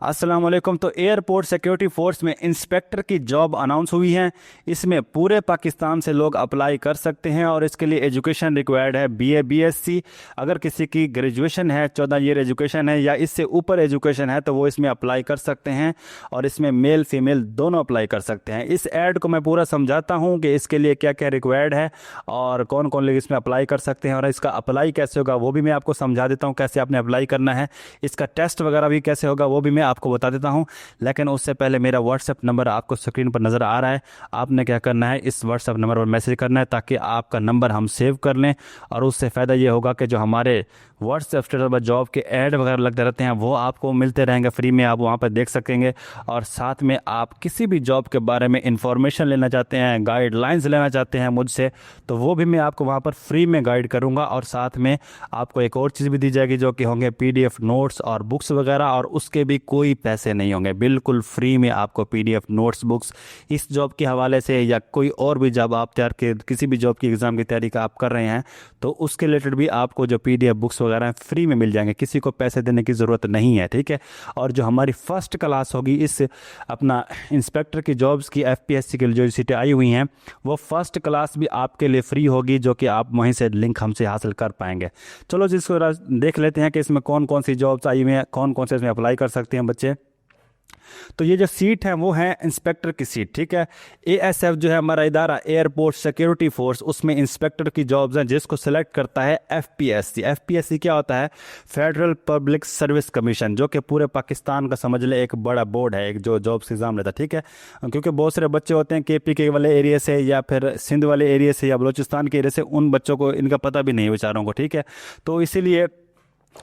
अस्सलाम वालेकुम। तो एयरपोर्ट सिक्योरिटी फोर्स में इंस्पेक्टर की जॉब अनाउंस हुई है। इसमें पूरे पाकिस्तान से लोग अप्लाई कर सकते हैं और इसके लिए एजुकेशन रिक्वायर्ड है बीए बीएससी। अगर किसी की ग्रेजुएशन है, 14 ईयर एजुकेशन है या इससे ऊपर एजुकेशन है तो वो इसमें अप्लाई कर सकते हैं और इसमें मेल फीमेल दोनों अप्लाई कर सकते हैं। इस ऐड को मैं पूरा समझाता हूँ कि इसके लिए क्या क्या रिक्वायर्ड है और कौन कौन लोग इसमें अप्लाई कर सकते हैं और इसका अप्लाई कैसे होगा वो भी मैं आपको समझा देता हूँ, कैसे आपने अप्लाई करना है। इसका टेस्ट वगैरह भी कैसे होगा वो भी मैं आपको बता देता हूं। लेकिन उससे पहले मेरा व्हाट्सएप नंबर आपको स्क्रीन पर नज़र आ रहा है। आपने क्या करना है, इस व्हाट्सएप नंबर पर मैसेज करना है ताकि आपका नंबर हम सेव कर लें। और उससे फ़ायदा ये होगा कि जो हमारे व्हाट्सएप स्टेटस पर जॉब के ऐड वगैरह लगते रहते हैं वो आपको मिलते रहेंगे फ्री में, आप वहाँ पर देख सकेंगे। और साथ में आप किसी भी जॉब के बारे में इंफॉर्मेशन लेना चाहते हैं, गाइडलाइंस लेना चाहते हैं मुझसे, तो वो भी मैं आपको वहाँ पर फ्री में गाइड करूँगा। और साथ में आपको एक और चीज़ भी दी जाएगी जो कि होंगे PDF नोट्स और बुक्स वगैरह, और उसके भी कोई पैसे नहीं होंगे, बिल्कुल फ्री में आपको PDF नोट्स बुक्स इस जॉब के हवाले से या कोई और भी जॉब आप तैयार के किसी भी जॉब की एग्ज़ाम की तैयारी का आप कर रहे हैं तो उसके रिलेटेड भी आपको जो PDF बुक्स वगैरह फ्री में मिल जाएंगे, किसी को पैसे देने की ज़रूरत नहीं है, ठीक है। और जो हमारी फर्स्ट क्लास होगी इस अपना इंस्पेक्टर की जॉब्स की FPSC के लिए जो सीटें आई हुई हैं वो फर्स्ट क्लास भी आपके लिए फ्री होगी, जो कि आप वहीं से लिंक हमसे हासिल कर पाएंगे। चलो जिसको देख लेते हैं कि इसमें कौन कौन सी जॉब्स आई हुई हैं, कौन कौन से इसमें अप्लाई कर सकते हैं बच्चे। तो ये जो सीट है वो है इंस्पेक्टर की सीट, ठीक है। ASF जो है हमारा इदारा एयरपोर्ट सिक्योरिटी फोर्स, उसमें इंस्पेक्टर की जॉब्स हैं जिसको सिलेक्ट करता है FPSC। FPSC क्या होता है? फेडरल पब्लिक सर्विस कमीशन, जो कि पूरे पाकिस्तान का समझ ले एक बड़ा बोर्ड है, एक जो जॉब्स एग्जाम लेता है, ठीक है। क्योंकि बहुत सारे बच्चे होते हैं KPK वाले एरिया से या फिर सिंध वाले एरिया से या बलोचिस्तान के एरिया से, उन बच्चों को इनका पता भी नहीं बेचारों को, ठीक है। तो इसीलिए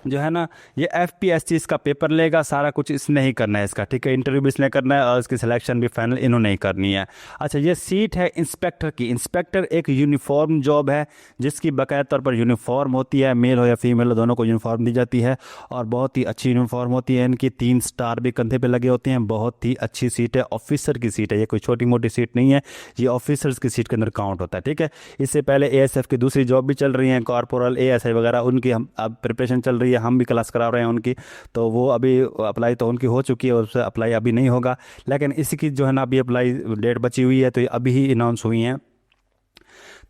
जो है ना ये FPSC इसका पेपर लेगा, सारा कुछ इसने ही करना है इसका, ठीक है। इंटरव्यू भी इसने करना है और इसकी सिलेक्शन भी फाइनल इन्होंने ही करनी है। अच्छा, ये सीट है इंस्पेक्टर की। इंस्पेक्टर एक यूनिफॉर्म जॉब है जिसकी बाकायदा तौर पर यूनिफॉर्म होती है, मेल हो या फीमेल हो दोनों को यूनिफॉर्म दी जाती है और बहुत ही अच्छी यूनिफॉर्म होती है। इनकी 3 स्टार भी कंधे पे लगे होते हैं। बहुत ही अच्छी सीट है, ऑफिसर की सीट है, ये कोई छोटी मोटी सीट नहीं है, ये ऑफिसर्स की सीट के अंदर काउंट होता है, ठीक है। इससे पहले ASF की दूसरी जॉब भी चल रही है, कॉर्पोरल ASI वगैरह, उनकी हम अब प्रिपरेशन चल रही है, हम भी क्लास करा रहे हैं उनकी। तो वो अभी अप्लाई तो उनकी हो चुकी है, उससे अप्लाई अभी नहीं होगा, लेकिन इसकी जो है ना अभी अप्लाई डेट बची हुई है, तो ये अभी ही अनाउंस हुई हैं।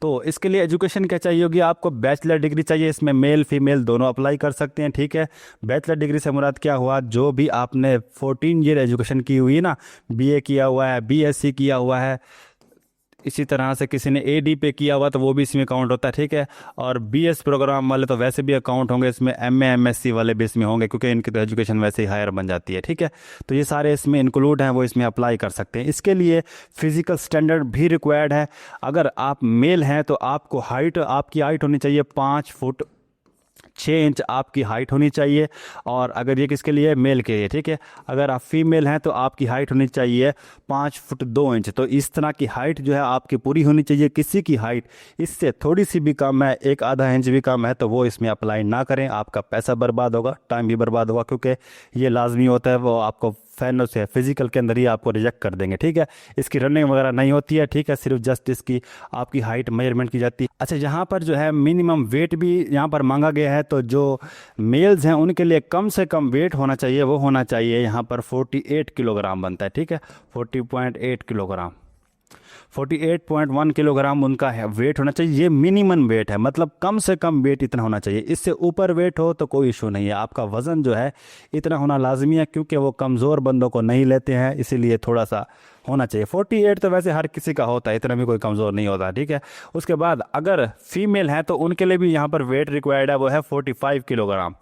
तो इसके लिए एजुकेशन क्या चाहिए होगी आपको? बैचलर डिग्री चाहिए। इसमें मेल फीमेल दोनों अप्लाई कर सकते हैं, ठीक है। बैचलर डिग्री से मुराद क्या हुआ? जो भी आपने 14 ईयर एजुकेशन की हुई है ना, BA किया हुआ है, BSc किया हुआ है, इसी तरह से किसी ने AD पे किया हुआ तो वो भी इसमें काउंट होता है, ठीक है। और BS प्रोग्राम वाले तो वैसे भी अकाउंट होंगे इसमें, MA MSc वाले भी इसमें होंगे क्योंकि इनकी तो एजुकेशन वैसे ही हायर बन जाती है, ठीक है। तो ये सारे इसमें इंक्लूड हैं, वो इसमें अप्लाई कर सकते हैं। इसके लिए फिजिकल स्टैंडर्ड भी रिक्वायर्ड है। अगर आप मेल हैं तो आपको आपकी हाइट होनी चाहिए 5 फुट 6 इंच आपकी हाइट होनी चाहिए। और अगर ये किसके लिए? मेल के लिए, ठीक है। अगर आप फीमेल हैं तो आपकी हाइट होनी चाहिए 5 फुट 2 इंच। तो इस तरह की हाइट जो है आपकी पूरी होनी चाहिए। किसी की हाइट इससे थोड़ी सी भी कम है, 1 आधा इंच भी कम है, तो वो इसमें अप्लाई ना करें। आपका पैसा बर्बाद होगा, टाइम भी बर्बाद होगा, क्योंकि ये लाजमी होता है, वो आपको फाइनल से फिजिकल के अंदर ही आपको रिजेक्ट कर देंगे, ठीक है। इसकी रनिंग वगैरह नहीं होती है, ठीक है, सिर्फ जस्ट इसकी आपकी हाइट मेजरमेंट की जाती है। अच्छा, यहाँ पर जो है मिनिमम वेट भी यहाँ पर मांगा गया है। तो जो मेल्स हैं उनके लिए कम से कम वेट होना चाहिए, वो होना चाहिए यहाँ पर 48 किलोग्राम बनता है, ठीक है। 40.8 किलोग्राम, 48.1 किलोग्राम उनका है वेट होना चाहिए। ये मिनिमम वेट है, मतलब कम से कम वेट इतना होना चाहिए। इससे ऊपर वेट हो तो कोई इशू नहीं है, आपका वज़न जो है इतना होना लाजमी है, क्योंकि वो कमज़ोर बंदों को नहीं लेते हैं, इसीलिए थोड़ा सा होना चाहिए। 48 तो वैसे हर किसी का होता है, इतना भी कोई कमज़ोर नहीं होता, ठीक है। उसके बाद अगर फीमेल है तो उनके लिए भी यहाँ पर वेट रिक्वायर्ड है, वो है 45 किलोग्राम।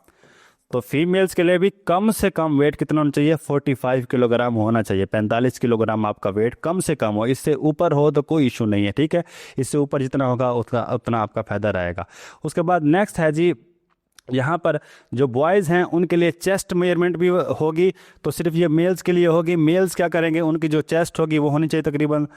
तो फीमेल्स के लिए भी कम से कम वेट कितना होना चाहिए? 45 किलोग्राम होना चाहिए। 45 किलोग्राम आपका वेट कम से कम हो, इससे ऊपर हो तो कोई इशू नहीं है, ठीक है। इससे ऊपर जितना होगा उतना आपका फ़ायदा रहेगा। उसके बाद नेक्स्ट है जी, यहाँ पर जो बॉयज़ हैं उनके लिए चेस्ट मेजरमेंट भी होगी। तो सिर्फ ये मेल्स के लिए होगी। मेल्स क्या करेंगे, उनकी जो चेस्ट होगी वो होनी चाहिए तकरीबन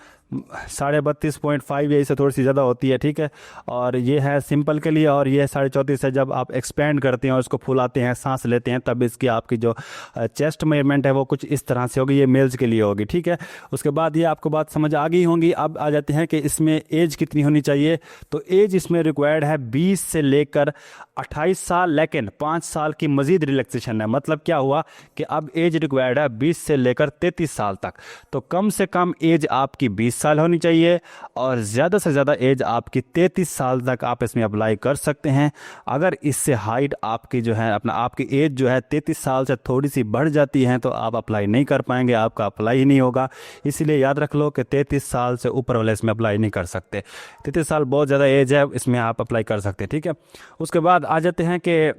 32.5 या इससे थोड़ी सी ज़्यादा होती है, ठीक है। और ये है सिंपल के लिए, और ये 34.5 है जब आप एक्सपेंड करते हैं और उसको फुलाते हैं, सांस लेते हैं, तब इसकी आपकी जो चेस्ट मेजरमेंट है वो कुछ इस तरह से होगी। ये मेल्स के लिए होगी, ठीक है। उसके बाद ये आपको बात समझ आ गई होंगी। अब आ जाते हैं कि इसमें एज कितनी होनी चाहिए। तो एज इसमें रिक्वायर्ड है 20 से लेकर 28 साल साल, लेकिन 5 साल की मजीद रिलैक्सेशन है। मतलब क्या हुआ कि अब एज रिक्वायर्ड है 20 से लेकर 33 साल तक। तो कम से कम एज आपकी 20 साल होनी चाहिए और ज़्यादा से ज़्यादा एज आपकी 33 साल तक आप इसमें अप्लाई कर सकते हैं। अगर इससे हाइट आपकी जो है आपकी एज जो है 33 साल से थोड़ी सी बढ़ जाती है तो आप अप्लाई नहीं कर पाएंगे, आपका अप्लाई ही नहीं होगा। इसीलिए याद रख लो कि 33 साल से ऊपर वाले इसमें अप्लाई नहीं कर सकते। 33 साल बहुत ज़्यादा एज है, इसमें आप अप्लाई कर सकते हैं, ठीक है। उसके बाद आ जाते हैं कि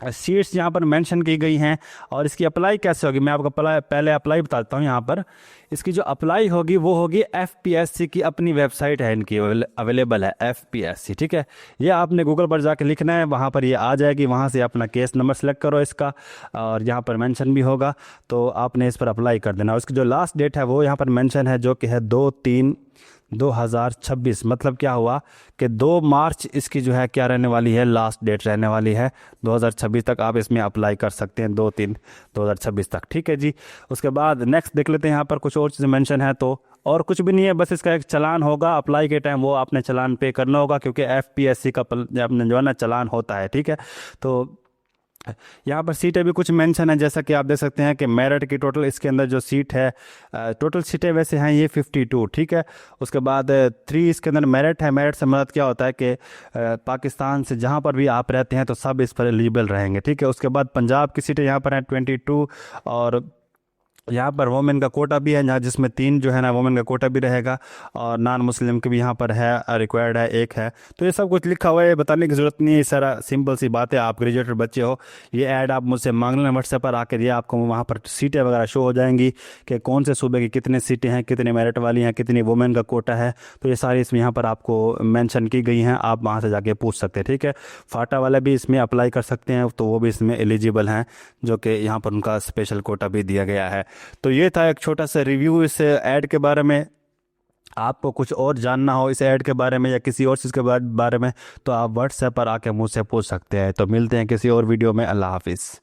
सीट्स यहाँ पर मेंशन की गई हैं और इसकी अप्लाई कैसे होगी। मैं आपको पहले अप्लाई बता देता हूँ। यहाँ पर इसकी जो अप्लाई होगी वो होगी एफपीएससी की अपनी वेबसाइट है, इनकी अवेलेबल है एफपीएससी, ठीक है। ये आपने गूगल पर जाके लिखना है, वहाँ पर ये आ जाएगी। वहाँ से अपना केस नंबर सेलेक्ट करो इसका और यहाँ पर मेंशन भी होगा, तो आपने इस पर अप्लाई कर देना। उसकी जो लास्ट डेट है वो यहाँ पर मेंशन है, जो कि है 2/3/2026। मतलब क्या हुआ कि 2 मार्च इसकी जो है क्या रहने वाली है, लास्ट डेट रहने वाली है। 2026 तक आप इसमें अप्लाई कर सकते हैं, 2/3/2026 तक, ठीक है जी। उसके बाद नेक्स्ट देख लेते हैं। यहाँ पर कुछ और चीज़ें मेंशन है, तो और कुछ भी नहीं है, बस इसका एक चालान होगा अप्लाई के टाइम, वो आपने चालान पे करना होगा क्योंकि एफपीएससी का अपने जो है ना चालान होता है, ठीक है। तो यहाँ पर सीटें भी कुछ मेंशन है, जैसा कि आप देख सकते हैं कि मेरिट की टोटल इसके अंदर जो सीट है, टोटल सीटें वैसे हैं ये 52, ठीक है। उसके बाद 3 इसके अंदर मेरिट है। मेरिट से मतलब क्या होता है कि पाकिस्तान से जहाँ पर भी आप रहते हैं तो सब इस पर एलिजिबल रहेंगे, ठीक है। उसके बाद पंजाब की सीटें यहाँ पर हैं 22 और यहाँ पर वोमेन का कोटा भी है, जहाँ जिसमें 3 जो है ना वोमेन का कोटा भी रहेगा और नॉन मुस्लिम के भी यहाँ पर है, रिक्वायर्ड है 1 है। तो ये सब कुछ लिखा हुआ है, बताने की ज़रूरत नहीं है, सारा सिंपल सी बात है। आप ग्रेजुएटेड बच्चे हो, ये ऐड आप मुझसे मांग लेना व्हाट्सएप पर आकर, ये आपको वहाँ पर सीटें वगैरह शो हो जाएंगी कि कौन से सूबे की कितने सीटें हैं, कितने मेरिट वाली हैं, कितनी वोमेन का कोटा है। तो ये सारी इसमें यहाँ पर आपको मैंशन की गई हैं, आप वहाँ से जाके पूछ सकते हैं, ठीक है। फाटा वाले भी इसमें अप्लाई कर सकते हैं, तो वो भी इसमें एलिजिबल हैं, जो कि यहाँ पर उनका स्पेशल कोटा भी दिया गया है। तो ये था एक छोटा सा रिव्यू इस ऐड के बारे में। आपको कुछ और जानना हो इस ऐड के बारे में या किसी और चीज़ के बारे में, तो आप व्हाट्सएप पर आके मुझसे पूछ सकते हैं। तो मिलते हैं किसी और वीडियो में। अल्लाह हाफिज़।